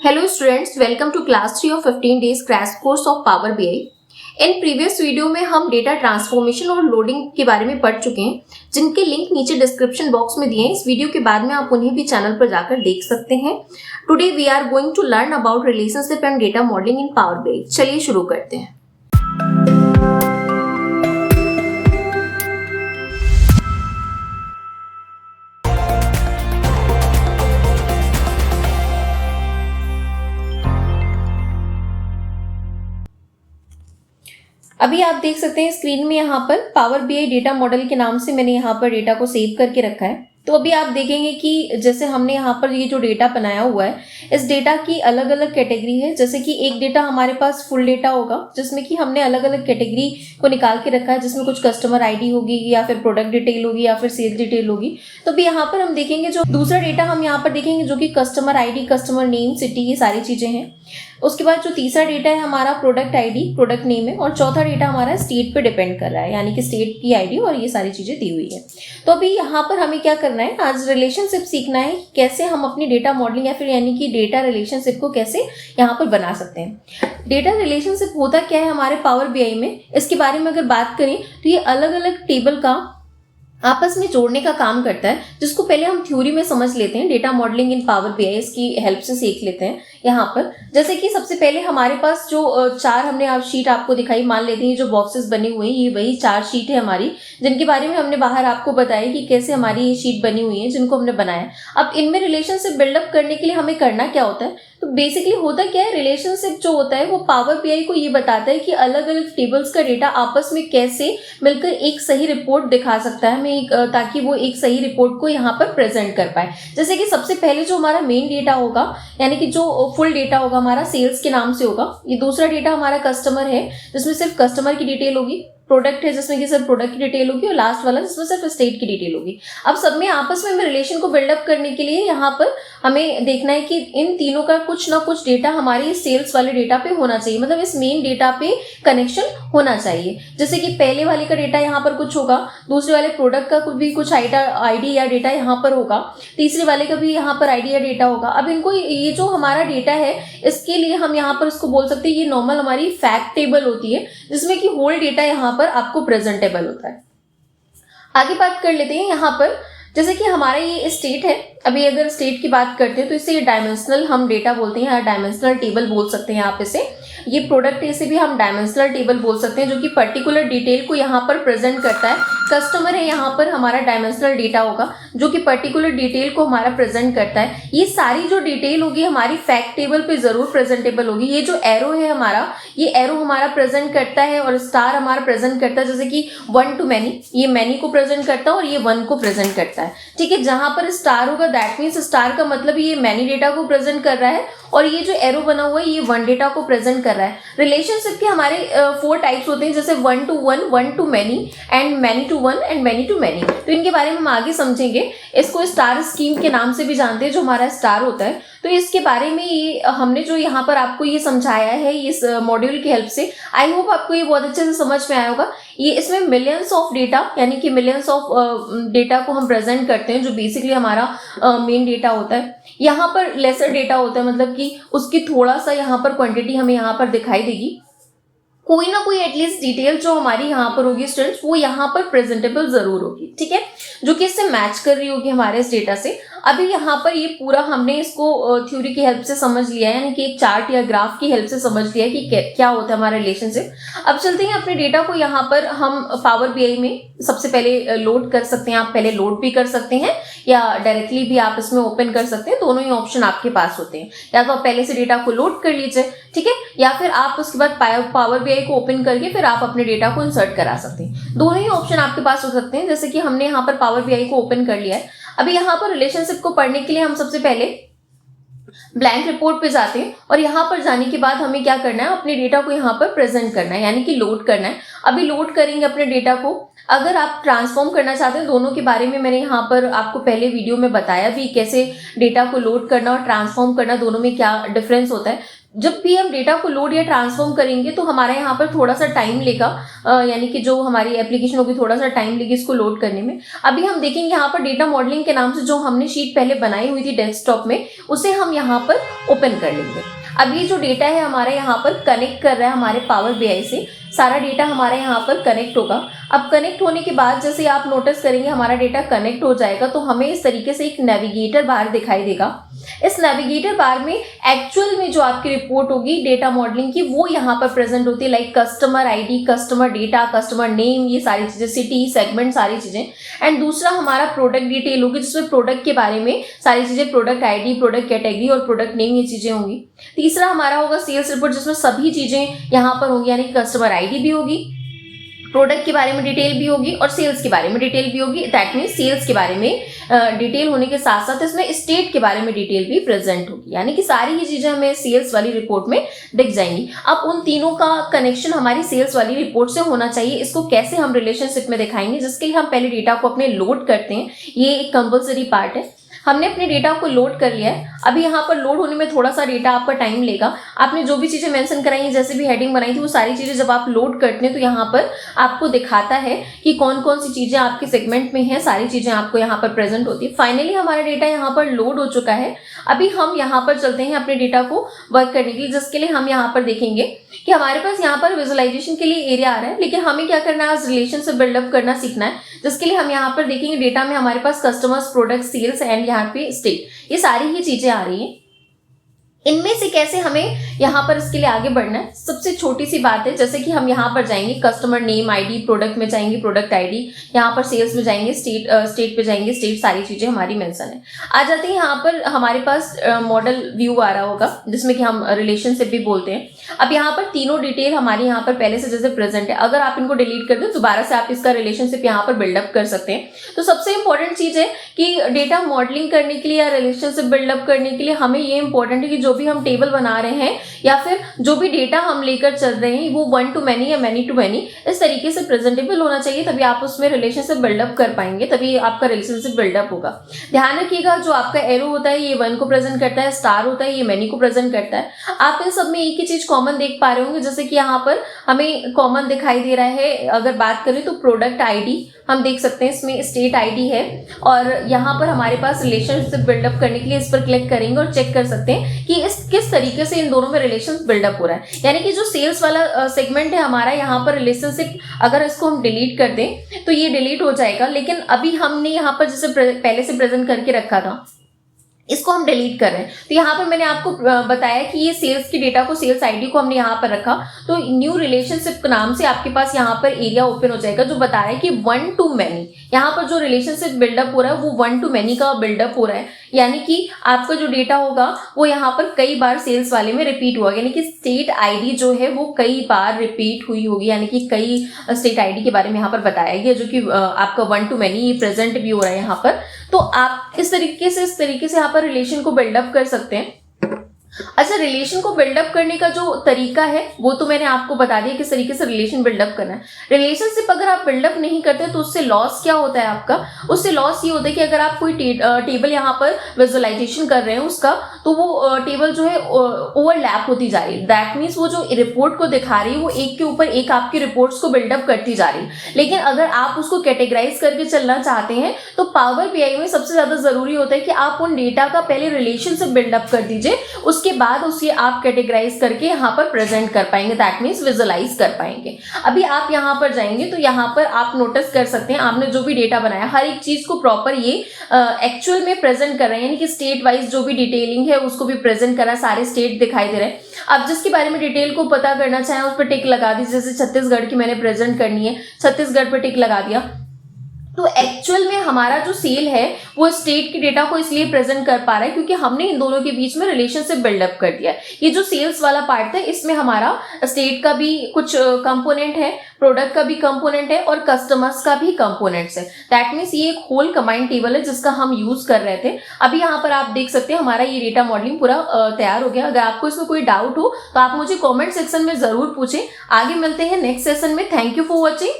Hello students, welcome to class 3 of 15 days crash course of Power BI. In previous video में हम data transformation और loading के बारे में पढ़ चुके हैं, जिनके लिंक नीचे डिस्क्रिप्शन बॉक्स में दिए हैं। इस वीडियो के बाद में आप उन्हें भी चैनल पर जाकर देख सकते हैं। Today we are going to learn about relationship and data modelling in power BI। चलिए शुरू करते हैं। अभी आप देख सकते हैं स्क्रीन में यहाँ पर पावर BI डेटा मॉडल के नाम से मैंने यहाँ पर डेटा को सेव करके रखा है। तो अभी आप देखेंगे कि जैसे हमने यहाँ पर ये जो डेटा बनाया हुआ है, इस डेटा की अलग अलग कैटेगरी है। जैसे कि एक डेटा हमारे पास फुल डेटा होगा, जिसमें कि हमने अलग अलग कैटेगरी को निकाल के रखा है, जिसमें कुछ कस्टमर आईडी होगी या फिर प्रोडक्ट डिटेल होगी या फिर सेल डिटेल होगी। तो अभी यहाँ पर हम देखेंगे जो दूसरा डेटा हम यहाँ पर देखेंगे, जो कि customer ID, customer name, city, ये सारी चीजें हैं। उसके बाद जो तीसरा डेटा है हमारा प्रोडक्ट आईडी, प्रोडक्ट नेम है। और चौथा डेटा हमारा स्टेट पे डिपेंड कर रहा है, यानी कि स्टेट की आईडी और ये सारी चीजें दी हुई है। तो अभी यहाँ पर हमें क्या करना है, आज रिलेशनशिप सीखना है, कैसे हम अपनी डेटा मॉडलिंग या फिर यानी कि डेटा रिलेशनशिप को कैसे यहाँ पर बना सकते हैं। डेटा रिलेशनशिप होता क्या है हमारे पावर BI में, इसके बारे में अगर बात करें तो ये अलग अलग टेबल का आपस में जोड़ने का काम करता है, जिसको पहले हम थ्योरी में समझ लेते हैं। Data modelling in power BI इसकी हेल्प से सीख लेते हैं यहाँ पर। जैसे कि सबसे पहले हमारे पास जो चार हमने आप शीट आपको दिखाई, मान लेते हैं जो बॉक्सेस बने हुए हैं, ये वही चार शीट है हमारी, जिनके बारे में हमने बाहर आपको बताया कि कैसे हमारी ये शीट बनी हुई है, जिनको हमने बनाया। अब इनमें रिलेशनशिप बिल्डअप करने के लिए हमें करना क्या होता है, तो बेसिकली होता क्या है, रिलेशनशिप जो होता है वो पावर BI को ये बताता है कि अलग अलग टेबल्स का डेटा आपस में कैसे मिलकर एक सही रिपोर्ट दिखा सकता है हमें, ताकि वो एक सही रिपोर्ट को यहाँ पर प्रेजेंट कर पाए। जैसे कि सबसे पहले जो हमारा मेन डेटा होगा, यानी कि जो फुल डेटा होगा हमारा सेल्स के नाम से होगा। ये दूसरा डेटा हमारा कस्टमर है, जिसमें सिर्फ कस्टमर की डिटेल होगी। प्रोडक्ट है जिसमें कि सिर्फ प्रोडक्ट की डिटेल होगी, और लास्ट वाला जिसमें सिर्फ स्टेट की डिटेल होगी। अब सब में आपस में हमें रिलेशन को बिल्डअप करने के लिए यहाँ पर हमें देखना है कि इन तीनों का कुछ ना कुछ डेटा हमारे सेल्स वाले डेटा पे होना चाहिए, मतलब इस मेन डेटा पे कनेक्शन होना चाहिए। जैसे कि पहले वाले का डेटा यहाँ पर कुछ होगा, दूसरे वाले प्रोडक्ट का भी कुछ आईडी या डेटा यहाँ पर होगा, तीसरे वाले का भी यहाँ पर आईडी या डेटा होगा। अब इनको ये जो हमारा डेटा है, इसके लिए हम यहाँ पर इसको बोल सकते हैं, ये नॉर्मल हमारी फैक्ट टेबल होती है, जिसमें कि होल डेटा यहाँ पर आपको प्रेजेंटेबल होता है। आगे बात कर लेते हैं यहाँ पर, जैसे कि हमारा ये स्टेट है। अभी अगर स्टेट की बात करते हैं तो इसे डायमेंशनल हम डेटा बोलते हैं, या डायमेंशनल टेबल बोल सकते हैं आप इसे। ये प्रोडक्ट इसे भी हम डायमेंशनल टेबल बोल सकते हैं, जो कि पर्टिकुलर डिटेल को यहाँ पर प्रेजेंट करता है। कस्टमर है, यहाँ पर हमारा डायमेंशनल डेटा होगा, जो कि पर्टिकुलर डिटेल को हमारा प्रेजेंट करता है। ये सारी जो डिटेल होगी हमारी फैक्ट टेबल पे जरूर प्रेजेंटेबल होगी। ये जो एरो है हमारा, ये एरो हमारा प्रेजेंट करता है, और स्टार हमारा प्रेजेंट करता है, जैसे कि 1 to many, ये मैनी को प्रेजेंट करता है और ये 1 को प्रेजेंट करता है। ठीक है, जहां पर स्टार होगा दैट मीन्स स्टार का मतलब ये मैनी डेटा को प्रेजेंट कर रहा है, और ये जो एरो बना हुआ है ये 1 डेटा को प्रेजेंट कर रहा है। रिलेशनशिप के हमारे 4 टाइप्स होते हैं, जैसे 1 to 1, 1 to many and many to 1 and many to many। तो इनके बारे में हम आगे समझेंगे। इसको स्टार स्कीम के नाम से भी जानते हैं, जो हमारा स्टार होता है। तो इसके बारे में ये हमने जो यहाँ पर आपको ये समझाया है इस मॉड्यूल की हेल्प से, आई होप आपको ये बहुत अच्छे से समझ में आया होगा। ये इसमें मिलियंस ऑफ डेटा, यानी कि मिलियंस ऑफ डेटा को हम प्रेजेंट करते हैं, जो बेसिकली हमारा मेन डेटा होता है। यहाँ पर लेसर डेटा होता है, मतलब कि उसकी थोड़ा सा यहाँ पर क्वांटिटी हमें यहाँ पर दिखाई देगी। कोई ना कोई एटलीस्ट डिटेल जो हमारी यहाँ पर होगी स्टूडेंट्स, वो यहाँ पर प्रेजेंटेबल जरूर होगी, ठीक है, जो कि इससे मैच कर रही होगी हमारे इस डेटा से। अभी यहाँ पर ये पूरा हमने इसको थ्योरी की हेल्प से समझ लिया है, यानी कि एक चार्ट या ग्राफ की हेल्प से समझ लिया है कि क्या होता है हमारा रिलेशनशिप। अब चलते हैं अपने डेटा को यहाँ पर हम पावर BI में सबसे पहले लोड कर सकते हैं। आप पहले लोड भी कर सकते हैं या डायरेक्टली भी आप इसमें ओपन कर सकते हैं, दोनों ही ऑप्शन आपके पास होते हैं। या तो आप पहले से डेटा को लोड कर लीजिए, ठीक है, या फिर आप उसके बाद पावर BI को ओपन करके फिर आप अपने डेटा को इंसर्ट करा सकते हैं। दोनों ही ऑप्शन आपके पास हो सकते हैं। जैसे कि हमने यहाँ पर पावर BI को ओपन कर लिया है। अभी यहाँ पर रिलेशनशिप को पढ़ने के लिए हम सबसे पहले ब्लैंक रिपोर्ट पे जाते हैं, और यहाँ पर जाने के बाद हमें क्या करना है, अपने डेटा को यहाँ पर प्रेजेंट करना है, यानी कि लोड करना है। अभी लोड करेंगे अपने डेटा को। अगर आप ट्रांसफॉर्म करना चाहते हैं, दोनों के बारे में मैंने यहाँ पर आपको पहले वीडियो में बताया भी कैसे डेटा को लोड करना और ट्रांसफॉर्म करना, दोनों में क्या डिफरेंस होता है। जब भी हम डेटा को लोड या ट्रांसफॉर्म करेंगे तो हमारा यहाँ पर थोड़ा सा टाइम लेगा, यानी कि जो हमारी एप्लीकेशन होगी थोड़ा सा टाइम लेगी इसको लोड करने में। अभी हम देखेंगे यहाँ पर डेटा मॉडलिंग के नाम से जो हमने शीट पहले बनाई हुई थी डेस्कटॉप में, उसे हम यहाँ पर ओपन कर लेंगे। अब ये जो डेटा है हमारा यहाँ पर कनेक्ट कर रहा है हमारे पावर बीआई से, सारा डेटा हमारा यहाँ पर कनेक्ट होगा। अब कनेक्ट होने के बाद जैसे आप नोटिस करेंगे हमारा डेटा कनेक्ट हो जाएगा तो हमें इस तरीके से एक नेविगेटर बार दिखाई देगा। इस नेविगेटर बार में एक्चुअल में जो आपकी रिपोर्ट होगी डेटा मॉडलिंग की वो यहाँ पर प्रेजेंट होती है, like customer ID, customer data, customer name, ये सारी चीजें, सिटी, सेगमेंट, सारी चीजें। एंड दूसरा हमारा प्रोडक्ट डिटेल होगी जिसमें प्रोडक्ट के बारे में सारी चीजें, प्रोडक्ट आईडी, प्रोडक्ट कैटेगरी और प्रोडक्ट नेम, ये चीजें होंगी। तीसरा हमारा होगा सेल्स रिपोर्ट जिसमें सभी चीजें यहाँ पर होंगी, यानी कस्टमर आईडी भी होगी, प्रोडक्ट के बारे में डिटेल भी होगी और सेल्स के बारे में डिटेल भी होगी। दैट मीन्स सेल्स के बारे में डिटेल होने के साथ साथ इसमें स्टेट के बारे में डिटेल भी प्रेजेंट होगी, यानी कि सारी ही चीजें हमें सेल्स वाली रिपोर्ट में दिख जाएंगी। अब उन तीनों का कनेक्शन हमारी सेल्स वाली रिपोर्ट से होना चाहिए। इसको कैसे हम रिलेशनशिप में दिखाएंगे, जिसके लिए हम पहले डेटा को अपने लोड करते हैं, ये एक कंपल्सरी पार्ट है। हमने अपने डेटा को लोड कर लिया है। अभी यहाँ पर लोड होने में थोड़ा सा डेटा आपका टाइम लेगा। आपने जो भी चीजें मेंशन कराई हैं, जैसे भी हेडिंग बनाई थी, वो सारी चीजें जब आप लोड करते हैं तो यहाँ पर आपको दिखाता है कि कौन कौन सी चीजें आपके सेगमेंट में हैं, सारी चीजें आपको यहाँ पर प्रेजेंट होती है। फाइनली हमारा डेटा यहाँ पर लोड हो चुका है। अभी हम यहाँ पर चलते हैं अपने डेटा को वर्क करने के लिए, जिसके लिए हम यहाँ पर देखेंगे कि हमारे पास यहाँ पर विजुअलाइजेशन के लिए एरिया आ रहा है, लेकिन हमें क्या करना है, रिलेशन से बिल्डअप करना सीखना है, जिसके लिए हम यहाँ पर देखेंगे डेटा में हमारे पास कस्टमर्स, प्रोडक्ट, सेल्स एंड यहाँ पे स्टेट, ये सारी ही चीजें आ रही हैं। इनमें से कैसे हमें यहाँ पर इसके लिए आगे बढ़ना है, सबसे छोटी सी बात है, जैसे कि हम यहाँ पर जाएंगे कस्टमर नेम आईडी, प्रोडक्ट में जाएंगे प्रोडक्ट आईडी, यहाँ पर सेल्स में जाएंगे स्टेट पे जाएंगे स्टेट, सारी चीजें हमारी मेंशन है। आ जाते हैं यहाँ पर हमारे पास मॉडल व्यू आ रहा होगा जिसमें कि हम रिलेशनशिप भी बोलते हैं। अब यहाँ पर तीनों डिटेल हमारी यहाँ पर पहले से जैसे प्रेजेंट है, अगर आप इनको डिलीट कर दो दोबारा से आप इसका रिलेशनशिप यहाँ पर बिल्डअप कर सकते हैं। तो सबसे इंपॉर्टेंट चीज है कि डेटा मॉडलिंग करने के लिए या रिलेशनशिप बिल्डअप करने के लिए हमें ये इंपॉर्टेंट है कि जो भी हम टेबल बना रहे हैं या फिर जो भी डेटा हम लेकर चल रहे हैं वो 1 to many या many to many इस तरीके से प्रेजेंटेबल होना चाहिए, तभी आप उसमें रिलेशनशिप बिल्डअप कर पाएंगे, तभी आपका रिलेशनशिप बिल्डअप होगा। ध्यान रखिएगा जो आपका एरो होता है ये 1 को प्रेजेंट करता है, स्टार होता है ये many को प्रेजेंट करता है। आप इन सब में एक ही चीज कॉमन देख पा रहे होंगे, जैसे कि यहाँ पर हमें कॉमन दिखाई दे रहा है। अगर बात करें तो प्रोडक्ट आईडी हम देख सकते हैं, इसमें स्टेट आईडी है और यहाँ पर हमारे पास रिलेशनशिप बिल्डअप करने के लिए इस पर क्लिक करेंगे और चेक कर सकते हैं कि इस किस तरीके से इन दोनों में रिलेशन बिल्डअप हो रहा है। यानी कि जो सेल्स वाला सेगमेंट है हमारा, यहाँ पर रिलेशनशिप अगर इसको हम डिलीट कर दें तो ये डिलीट हो जाएगा, लेकिन अभी हमने यहाँ पर जैसे पहले से प्रेजेंट करके रखा था इसको हम डिलीट कर रहे हैं। तो यहाँ पर मैंने आपको बताया कि ये सेल्स की डेटा को, सेल्स आईडी को हमने यहाँ पर रखा, तो न्यू रिलेशनशिप नाम से आपके पास यहाँ पर एरिया ओपन हो जाएगा जो बता रहा है कि 1 to many, यहाँ पर जो रिलेशनशिप बिल्डअप हो रहा है वो 1 to many का बिल्डअप हो रहा है। यानी कि आपका जो डेटा होगा वो यहाँ पर कई बार सेल्स वाले में रिपीट हुआ, यानी कि स्टेट आईडी जो है वो कई बार रिपीट हुई होगी, यानी कि कई स्टेट आईडी के बारे में यहाँ पर बताया गया जो कि आपका 1 to many प्रेजेंट भी हो रहा है यहाँ पर। तो आप इस तरीके से यहाँ पर रिलेशन को बिल्डअप कर सकते हैं। अच्छा, रिलेशन को बिल्डअप करने का जो तरीका है वो तो मैंने आपको बता दिया किस तरीके से रिलेशन बिल्डअप करना है। रिलेशनशिप अगर आप बिल्डअप नहीं करते तो उससे लॉस क्या होता है आपका, उससे लॉस ये होता है कि अगर आप कोई टेबल यहाँ पर विजुअलाइजेशन कर रहे हैं उसका, तो वो टेबल जो है ओवरलैप होती जा रही है। दैट मीन्स वो जो रिपोर्ट को दिखा रही है वो एक के ऊपर एक आपकी रिपोर्ट्स को बिल्डअप करती जा रही है। लेकिन अगर आप उसको कैटेगराइज करके चलना चाहते हैं तो पावर बीआई में सबसे ज्यादा जरूरी होता है कि आप उन डेटा का पहले रिलेशनशिप बिल्डअप कर दीजिए, उसके बाद उसे आप कैटेगराइज करके यहाँ पर प्रेजेंट कर पाएंगे, दैट मीन्स विजुअलाइज कर पाएंगे। अभी आप यहाँ पर जाएंगे तो यहाँ पर आप नोटिस कर सकते हैं आपने जो भी डेटा बनाया हर एक चीज को प्रॉपर ये एक्चुअल में प्रेजेंट कर रहे हैं, यानी कि स्टेट वाइज जो भी डिटेलिंग है उसको भी प्रेजेंट करा, सारे स्टेट दिखाई दे रहे हैं। अब जिसके बारे में डिटेल को पता करना चाहें उस पर टिक लगा दीजिए, जैसे छत्तीसगढ़ की मैंने प्रेजेंट करनी है, छत्तीसगढ़ पर टिक लगा दिया। तो एक्चुअल में हमारा जो सेल है वो स्टेट के डेटा को इसलिए प्रेजेंट कर पा रहा है क्योंकि हमने इन दोनों के बीच में रिलेशनशिप बिल्डअप कर दिया है। ये जो सेल्स वाला पार्ट है इसमें हमारा स्टेट का भी कुछ कंपोनेंट है, प्रोडक्ट का भी कंपोनेंट है और कस्टमर्स का भी कंपोनेंट्स है। दैट मीन्स ये एक होल कंबाइंड टेबल है जिसका हम यूज कर रहे थे। अभी यहाँ पर आप देख सकते हैं हमारा ये डेटा मॉडलिंग पूरा तैयार हो गया। अगर आपको इसमें कोई डाउट हो तो आप मुझे कॉमेंट सेक्शन में जरूर पूछें। आगे मिलते हैं नेक्स्ट सेशन में। Thank you for watching.